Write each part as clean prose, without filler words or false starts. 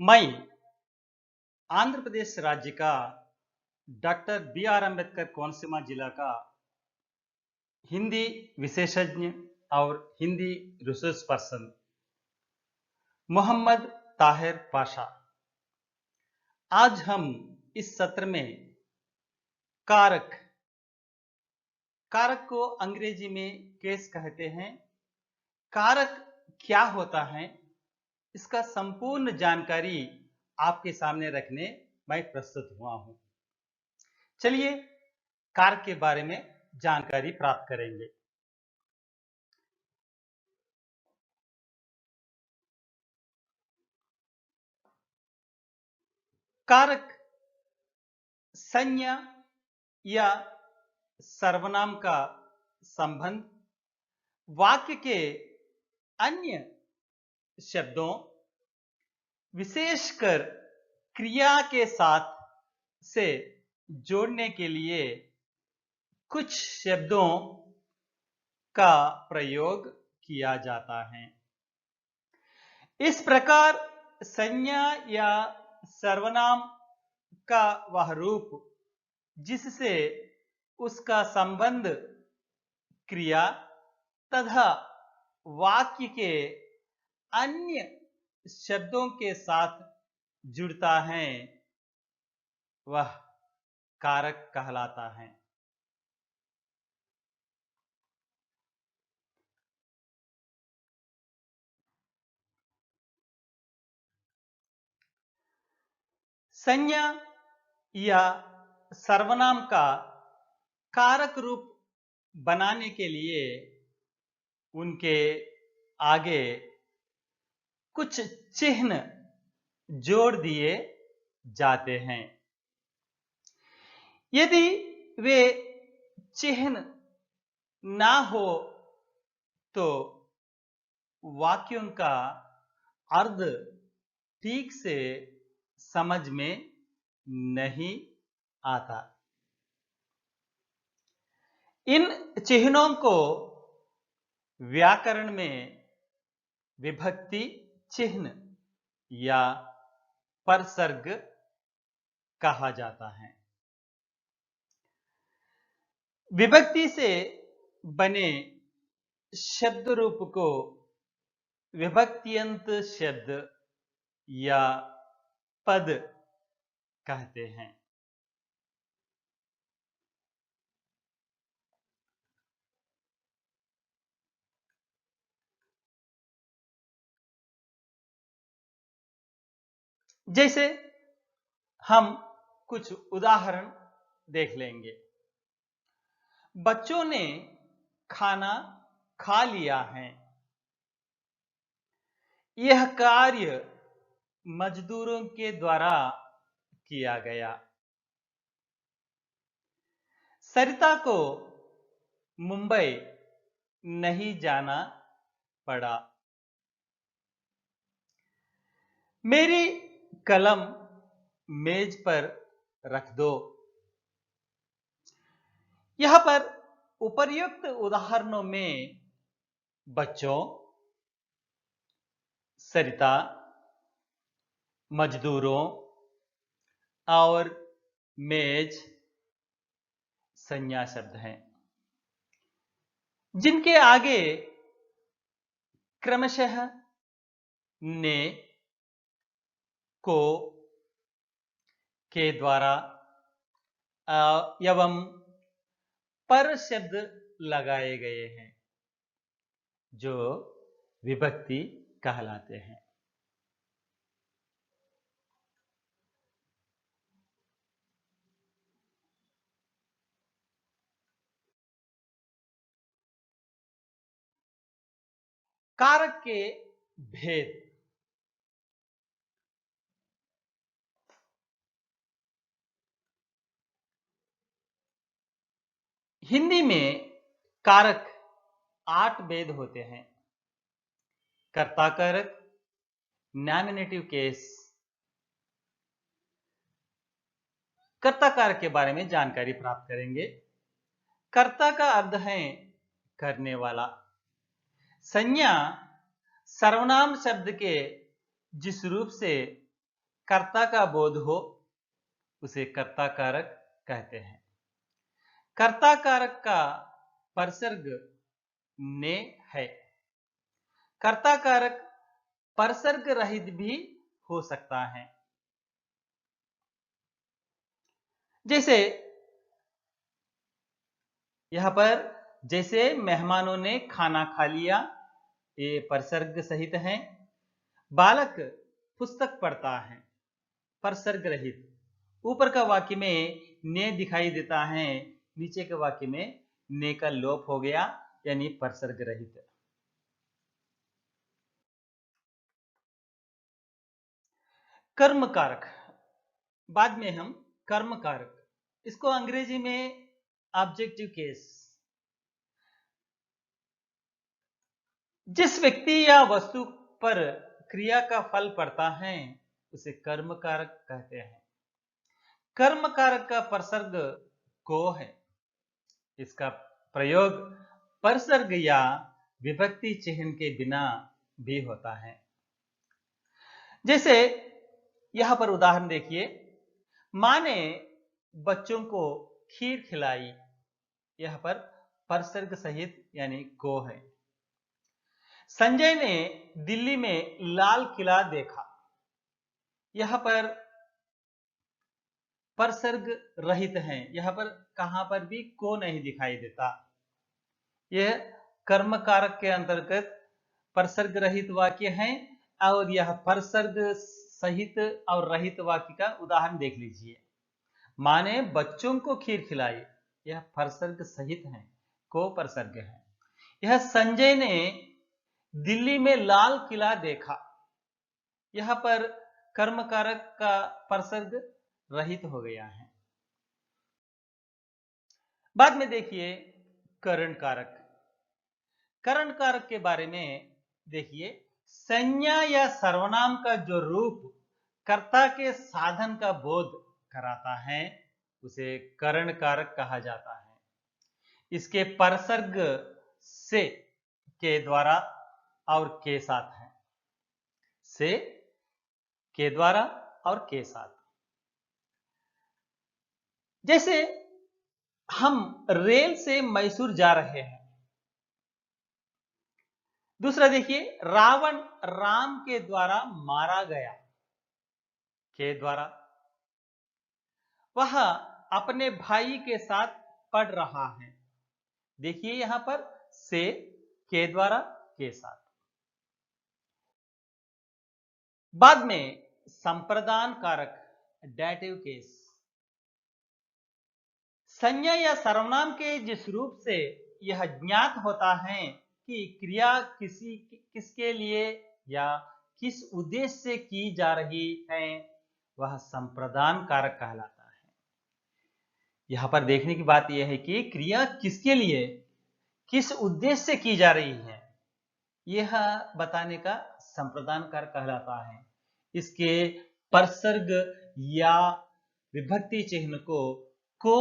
मैं आंध्र प्रदेश राज्य का डॉक्टर बी.आर. अम्बेडकर कोनसीमा जिला का हिंदी विशेषज्ञ और हिंदी रिसोर्स पर्सन मोहम्मद ताहिर पाशा। आज हम इस सत्र में कारक कारक को अंग्रेजी में केस कहते हैं। कारक क्या होता है, इसका संपूर्ण जानकारी आपके सामने रखने मैं प्रस्तुत हुआ हूं। चलिए कारक के बारे में जानकारी प्राप्त करेंगे। कारक संज्ञा या सर्वनाम का संबंध वाक्य के अन्य शब्दों, विशेषकर क्रिया के साथ से जोड़ने के लिए कुछ शब्दों का प्रयोग किया जाता है। इस प्रकार संज्ञा या सर्वनाम का वह रूप जिससे उसका संबंध क्रिया तथा वाक्य के अन्य शब्दों के साथ जुड़ता है, वह कारक कहलाता है। संज्ञा या सर्वनाम का कारक रूप बनाने के लिए उनके आगे कुछ चिन्ह जोड़ दिए जाते हैं। यदि वे चिन्ह ना हो तो वाक्यों का अर्थ ठीक से समझ में नहीं आता। इन चिन्हों को व्याकरण में विभक्ति चिन्ह या परसर्ग कहा जाता है। विभक्ति से बने शब्द रूप को विभक्त्यंत शब्द या पद कहते हैं। जैसे हम कुछ उदाहरण देख लेंगे। बच्चों ने खाना खा लिया है। यह कार्य मजदूरों के द्वारा किया गया। सरिता को मुंबई नहीं जाना पड़ा। मेरी कलम मेज पर रख दो। यहां पर उपर्युक्त उदाहरणों में बच्चों, सरिता, मजदूरों और मेज संज्ञा शब्द हैं, जिनके आगे क्रमशः ने, को, के द्वारा एवं पर शब्द लगाए गए हैं, जो विभक्ति कहलाते हैं। कारक के भेद। हिंदी में कारक 8 भेद होते हैं। कर्ता कारक, नॉमिनेटिव केस। कर्ता कारक के बारे में जानकारी प्राप्त करेंगे। कर्ता का अर्थ है करने वाला। संज्ञा सर्वनाम शब्द के जिस रूप से कर्ता का बोध हो उसे कर्ता कारक कहते हैं। कर्ता कारक का परसर्ग ने है। कर्ता कारक परसर्ग रहित भी हो सकता है। जैसे यहां पर जैसे मेहमानों ने खाना खा लिया, ये परसर्ग सहित है। बालक पुस्तक पढ़ता है, परसर्ग रहित। ऊपर का वाक्य में ने दिखाई देता है, नीचे के वाक्य में ने का लोप हो गया, यानी परसर्ग रहित। कर्म कारक, बाद में हम कर्म कारक, इसको अंग्रेजी में ऑब्जेक्टिव केस। जिस व्यक्ति या वस्तु पर क्रिया का फल पड़ता है उसे कर्म कारक कहते हैं। कर्म कारक का परसर्ग को है। इसका प्रयोग परसर्ग या विभक्ति चिह्न के बिना भी होता है। जैसे यहां पर उदाहरण देखिए, मां ने बच्चों को खीर खिलाई, यहां पर परसर्ग सहित यानी को है। संजय ने दिल्ली में लाल किला देखा, यहां पर परसर्ग रहित है, यहां पर कहां पर भी को नहीं दिखाई देता। यह कर्म कारक के अंतर्गत परसर्ग रहित वाक्य है, और यह परसर्ग सहित और रहित वाक्य का उदाहरण देख लीजिए। मां ने बच्चों को खीर खिलाई, यह परसर्ग सहित है, को परसर्ग है। यह संजय ने दिल्ली में लाल किला देखा, यहां पर कर्म कारक का परसर्ग रहित हो गया है। बाद में देखिए करण कारक। करण कारक के बारे में देखिए, संज्ञा या सर्वनाम का जो रूप कर्ता के साधन का बोध कराता है उसे करण कारक कहा जाता है। इसके परसर्ग से के द्वारा और के साथ है, से के द्वारा और के साथ। जैसे हम रेल से मैसूर जा रहे हैं। दूसरा देखिए, रावण राम के द्वारा मारा गया, के द्वारा। वह अपने भाई के साथ पढ़ रहा है, देखिए यहां पर से के द्वारा के साथ। बाद में संप्रदान कारक, डेटिव केस। संज्ञा या सर्वनाम के जिस रूप से यह ज्ञात होता है कि क्रिया किसके लिए या किस उद्देश्य से की जा रही है, वह संप्रदान कारक कहलाता है। यहां पर देखने की बात यह है कि क्रिया किसके लिए, किस उद्देश्य से की जा रही है, यह बताने का संप्रदान कारक कहलाता है। इसके परसर्ग या विभक्ति चिन्ह को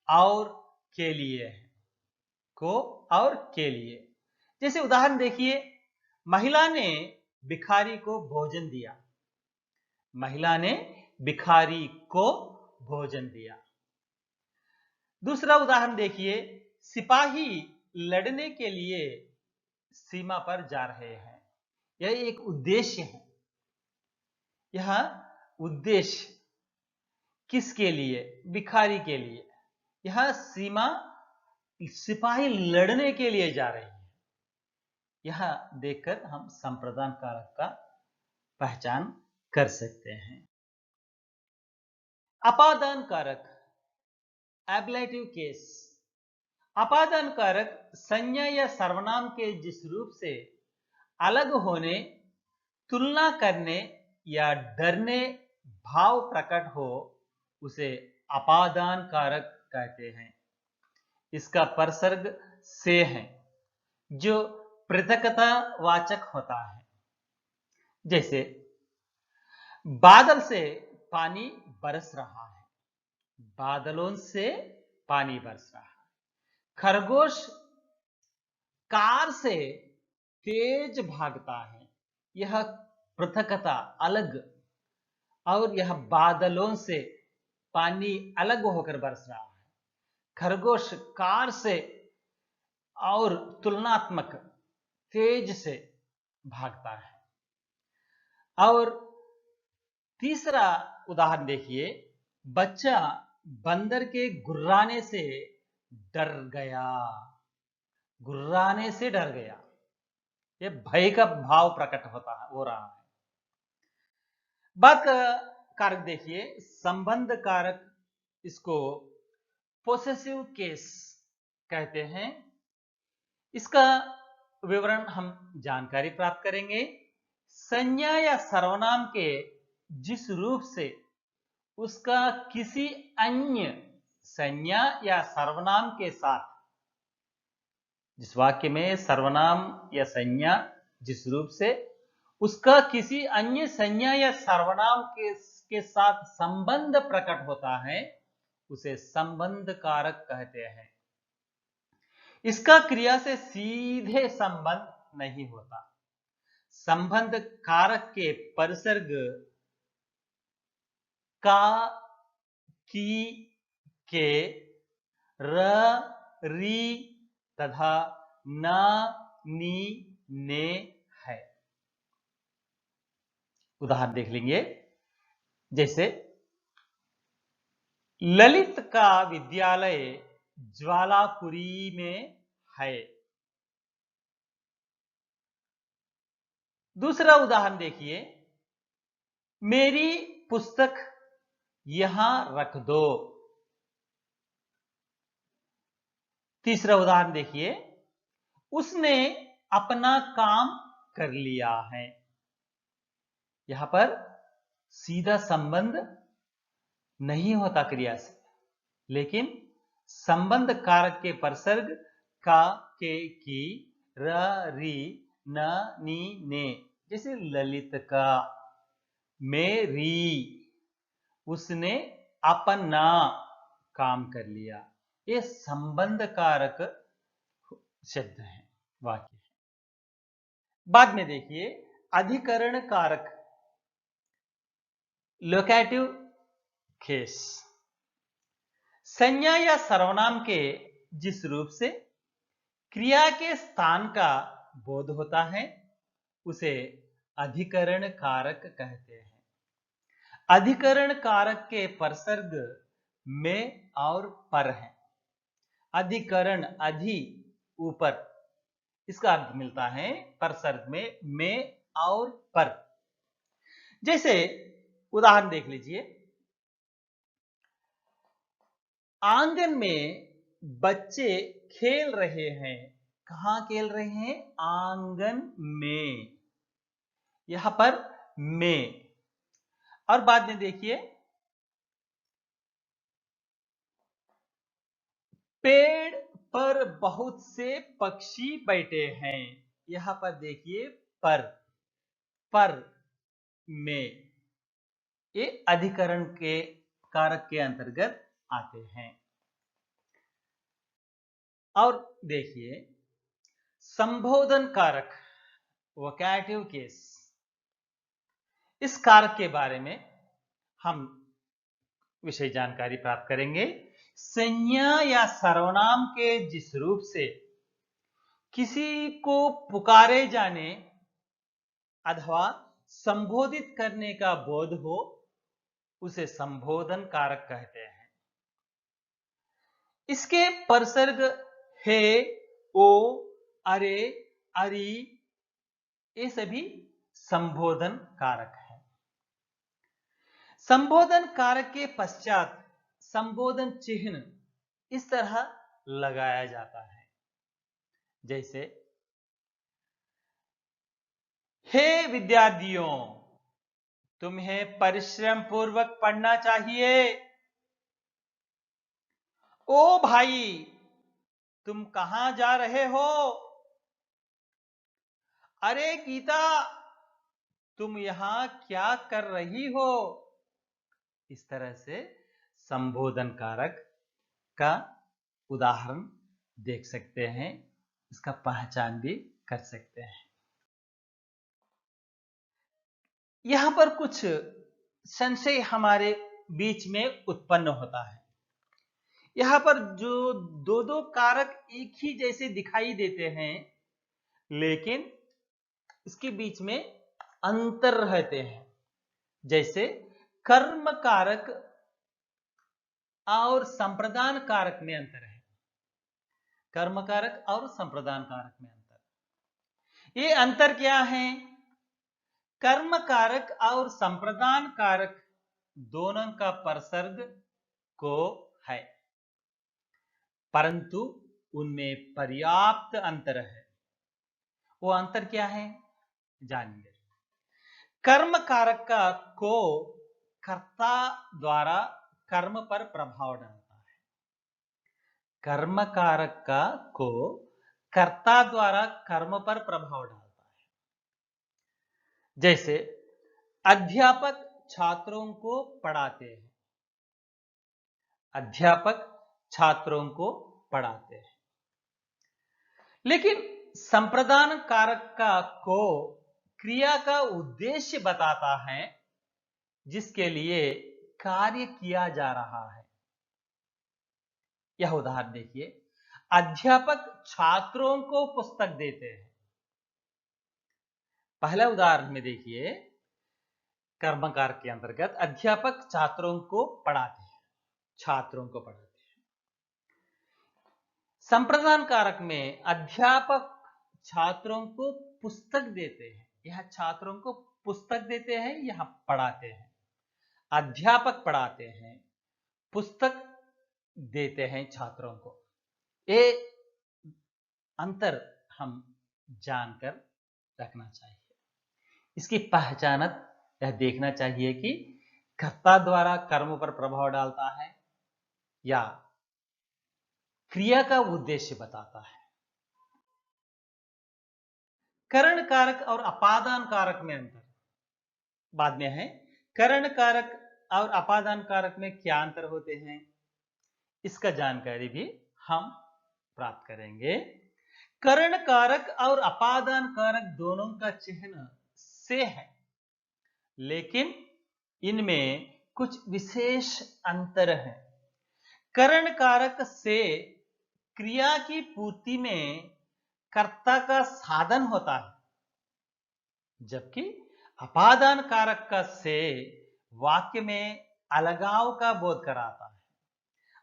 और के लिए है, को और के लिए। जैसे उदाहरण देखिए, महिला ने भिखारी को भोजन दिया, महिला ने भिखारी को भोजन दिया। दूसरा उदाहरण देखिए, सिपाही लड़ने के लिए सीमा पर जा रहे हैं, यह एक उद्देश्य है। यह उद्देश्य किसके लिए, भिखारी के लिए। यह सीमा सिपाही लड़ने के लिए जा रही है। यह देखकर हम संप्रदान कारक का पहचान कर सकते हैं। अपादान कारक, एब्लेटिव केस। अपादान कारक संज्ञा या सर्वनाम के जिस रूप से अलग होने, तुलना करने या डरने भाव प्रकट हो उसे अपादान कारक कहते हैं। इसका परसर्ग से है जो पृथकता वाचक होता है। जैसे बादल से पानी बरस रहा है, बादलों से पानी बरस रहा है। खरगोश कार से तेज भागता है, यह पृथकता, अलग और यह बादलों से पानी अलग होकर बरस रहा है। खरगोश कार से और तुलनात्मक तेज से भागता है। और तीसरा उदाहरण देखिए, बच्चा बंदर के गुर्राने से डर गया। गुर्राने से डर गया, ये भय का भाव प्रकट हो रहा है। बात कारक देखिए, संबंध कारक, इसको पोसेसिव केस कहते हैं। इसका विवरण हम जानकारी प्राप्त करेंगे। संज्ञा या सर्वनाम के जिस रूप से उसका किसी अन्य संज्ञा या सर्वनाम के साथ, जिस वाक्य में सर्वनाम या संज्ञा जिस रूप से उसका किसी अन्य संज्ञा या सर्वनाम के साथ संबंध प्रकट होता है, उसे संबंध कारक कहते हैं। इसका क्रिया से सीधे संबंध नहीं होता। संबंध कारक के परसर्ग का, की, के, र, री तथा न, नी, ने है। उदाहरण देख लेंगे। जैसे ललित का विद्यालय ज्वालापुरी में है। दूसरा उदाहरण देखिए, मेरी पुस्तक यहां रख दो। तीसरा उदाहरण देखिए, उसने अपना काम कर लिया है। यहां पर सीधा संबंध नहीं होता क्रिया से, लेकिन संबंध कारक के परसर्ग का, के, की, र, री, न, नी, ने। जैसे ललित का, मेरी, उसने अपना काम कर लिया, ये संबंध कारक शब्द है, वाक्य है। बाद में देखिए, अधिकरण कारक, लोकेटिव केस। संज्ञा या सर्वनाम के जिस रूप से क्रिया के स्थान का बोध होता है, उसे अधिकरण कारक कहते हैं। अधिकरण कारक के परसर्ग में और पर है। अधिकरण, अधि ऊपर, इसका अर्थ मिलता है परसर्ग में और पर। जैसे उदाहरण देख लीजिए, आंगन में बच्चे खेल रहे हैं। कहां खेल रहे हैं? आंगन में, यहां पर में। और बाद में देखिए, पेड़ पर बहुत से पक्षी बैठे हैं। यहां पर देखिए पर में, ये अधिकरण के कारक के अंतर्गत आते हैं। और देखिए, संबोधन कारक, वोकैटिव केस। इस कारक के बारे में हम विषय जानकारी प्राप्त करेंगे। संज्ञा या सर्वनाम के जिस रूप से किसी को पुकारे जाने अथवा संबोधित करने का बोध हो, उसे संबोधन कारक कहते हैं। इसके परसर्ग हे, ओ, अरे, अरी, ये सभी संबोधन कारक है। संबोधन कारक के पश्चात संबोधन चिन्ह इस तरह लगाया जाता है। जैसे, हे विद्यार्थियों, तुम्हें परिश्रम पूर्वक पढ़ना चाहिए। ओ भाई, तुम कहां जा रहे हो? अरे गीता, तुम यहां क्या कर रही हो? इस तरह से संबोधन कारक का उदाहरण देख सकते हैं, इसका पहचान भी कर सकते हैं। यहां पर कुछ संशय हमारे बीच में उत्पन्न होता है। यहां पर जो दो दो कारक एक ही जैसे दिखाई देते हैं, लेकिन इसके बीच में अंतर रहते हैं। जैसे कर्म कारक और संप्रदान कारक में अंतर है। कर्म कारक और संप्रदान कारक में अंतर। ये अंतर क्या है? कर्म कारक और संप्रदान कारक दोनों का परसर्ग को है, परंतु उनमें पर्याप्त अंतर है। वो अंतर क्या है जानिए। कर्म कारक का को कर्ता द्वारा कर्म पर प्रभाव डालता है। कर्म कारक का को कर्ता द्वारा कर्म पर प्रभाव डालता है। जैसे अध्यापक छात्रों को पढ़ाते हैं। अध्यापक छात्रों को पढ़ाते हैं, लेकिन संप्रदान कारक का को क्रिया का उद्देश्य बताता है जिसके लिए कार्य किया जा रहा है। यह उदाहरण देखिए, अध्यापक छात्रों को पुस्तक देते हैं। पहला उदाहरण में देखिए, कर्मकार के अंतर्गत अध्यापक छात्रों को पढ़ाते हैं, छात्रों को पढ़ाते हैं। संप्रदान कारक में अध्यापक छात्रों को पुस्तक देते हैं। यह छात्रों को पुस्तक देते हैं, यह पढ़ाते हैं। अध्यापक पढ़ाते हैं, पुस्तक देते हैं छात्रों को। ये अंतर हम जानकर रखना चाहिए। इसकी पहचानत यह देखना चाहिए कि कर्ता द्वारा कर्म पर प्रभाव डालता है या क्रिया का उद्देश्य बताता है। करण कारक और अपादान कारक में अंतर बाद में है। करण कारक और अपादान कारक में क्या अंतर होते हैं, इसका जानकारी भी हम प्राप्त करेंगे। करण कारक और अपादान कारक दोनों का चिन्ह से है, लेकिन इनमें कुछ विशेष अंतर है। करण कारक से क्रिया की पूर्ति में कर्ता का साधन होता है, जबकि अपादान कारक का से वाक्य में अलगाव का बोध कराता है।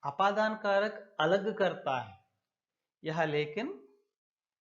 अपादान कारक अलग करता है, यह लेकिन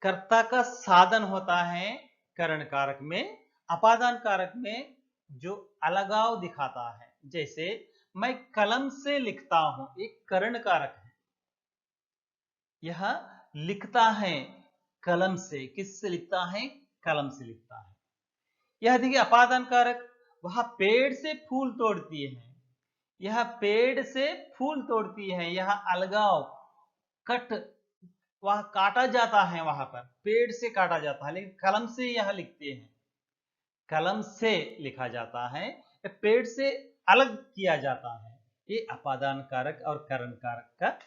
कर्ता का साधन होता है। करण कारक में, अपादान कारक में जो अलगाव दिखाता है। जैसे मैं कलम से लिखता हूं, एक करण कारक है। यह लिखता है कलम से। किससे लिखता है? कलम से लिखता है। यह देखिए अपादान कारक, वह पेड़ से फूल तोड़ती है। यह पेड़ से फूल तोड़ती है। यह अलगाव कट, वह काटा जाता है, वहां पर पेड़ से काटा जाता है, लेकिन कलम से यह लिखते हैं। कलम से लिखा जाता है, पेड़ से अलग किया जाता है। ये अपादान कारक और करण कारक का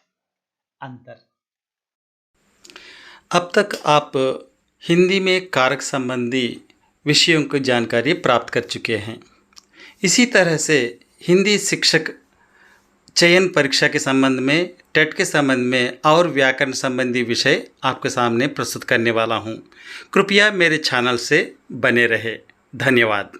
अंतर। अब तक आप हिंदी में कारक संबंधी विषयों की जानकारी प्राप्त कर चुके हैं। इसी तरह से हिंदी शिक्षक चयन परीक्षा के संबंध में, टेट के संबंध में और व्याकरण संबंधी विषय आपके सामने प्रस्तुत करने वाला हूं। कृपया मेरे चैनल से बने रहे। धन्यवाद।